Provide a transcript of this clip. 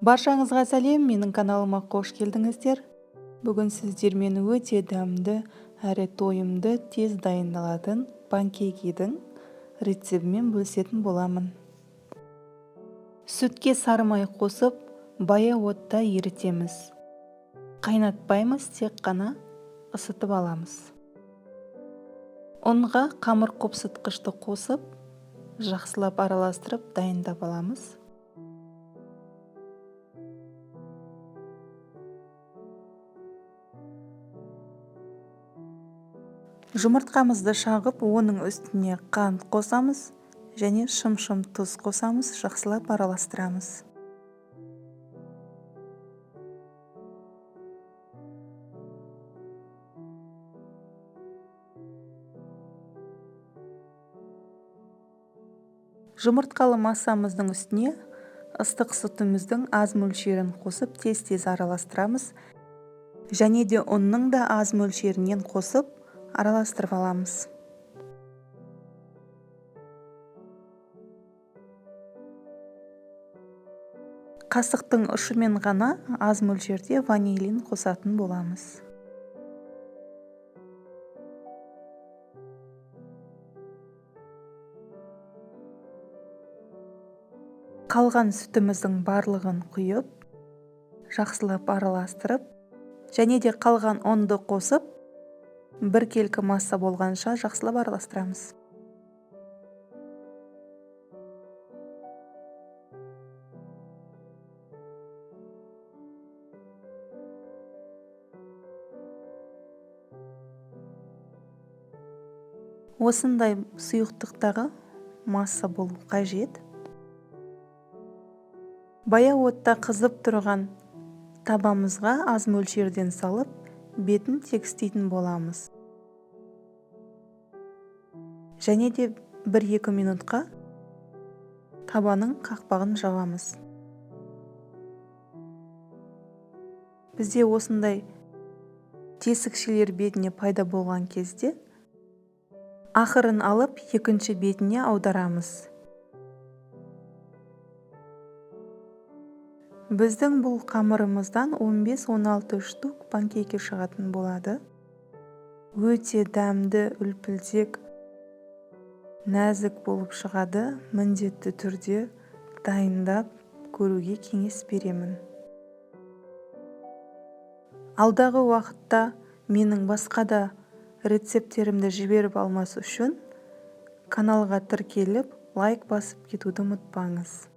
Баршаңызға сәлем, менің каналыма қош келдіңіздер. Бүгін сіздермен өте дәмді әрі тойымды тез дайындалатын панкейкидің рецебімен бөлісетін боламын. Сүтке сары май қосып, бая отта ерітеміз. Қайнатпаймыз, тек қана ысытып аламыз. Ұнға қамыр қопсытқышты қосып, жақсылап араластырып дайындап аламыз. Жұмыртқамызды шағып, оның үстіне қант қосамыз және шым-шым тұз қосамыз, жақсылап араластырамыз. Жұмыртқалы массамыздың үстіне ыстық сүтіміздің аз мөлшерін қосып, тез-тез араластырамыз және де ұнның да аз мөлшерінен қосып араластырып аламыз. Қасықтың ұшымен ғана аз мөлшерде ванилин қосатын боламыз. Қалған сүтіміздің барлығын құйып, жақсылап араластырып, және де қалған ұнды қосып, бір келкі масса болғанша жақсылап араластырамыз. Осындай сұйықтықтағы масса болу қажет. Бая отта қызып тұрған табамызға аз мөлшерден салып, бетін тегістейтін боламыз. Және де 1-2 минутқа табаның қақпағын жабамыз. Бізде осындай тесікшелер бетіне пайда болған кезде, ақырын алып, екінші бетіне аударамыз. Біздің бұл қамырымыздан 15-16 штук панкейкі шығатын болады. Өте дәмді, үлпілдек, нәзік болып шығады. Міндетті түрде дайындап көруге кеңес беремін. Алдағы уақытта менің басқа да рецептерімді жіберіп алмас үшін каналға тіркеліп, лайк басып кетуді ұмытпаңыз.